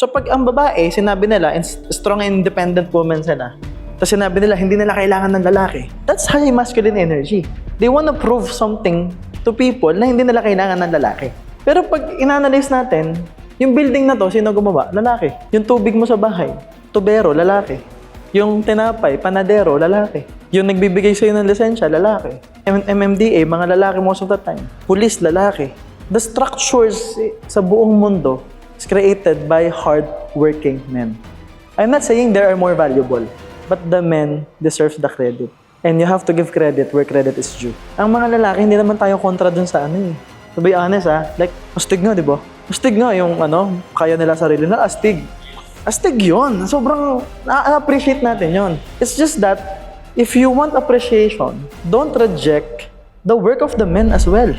So pag ang babae, sinabi nila, strong and independent woman sila, tapos sinabi nila, hindi nila kailangan ng lalaki. That's high masculine energy. They want to prove something to people na hindi nila kailangan ng lalaki. Pero pag inanalyze natin, yung building na to, sino gumawa? Lalaki. Yung tubig mo sa bahay, tubero, lalaki. Yung tinapay, panadero, lalaki. Yung nagbibigay sa'yo ng lisensya, lalaki. MMDA, mga lalaki most of the time. Police, lalaki. The structures sa buong mundo is created by hard-working men. I'm not saying they are more valuable, but the men deserve the credit. And you have to give credit where credit is due. Ang mga lalaki, hindi naman tayo kontra dun sa ano eh. To be honest like, astig nga, di ba? Astig nga yung kaya nila sarili na, astig. Astig yun. Sobrang na-appreciate natin yun. It's just that, if you want appreciation, don't reject the work of the men as well.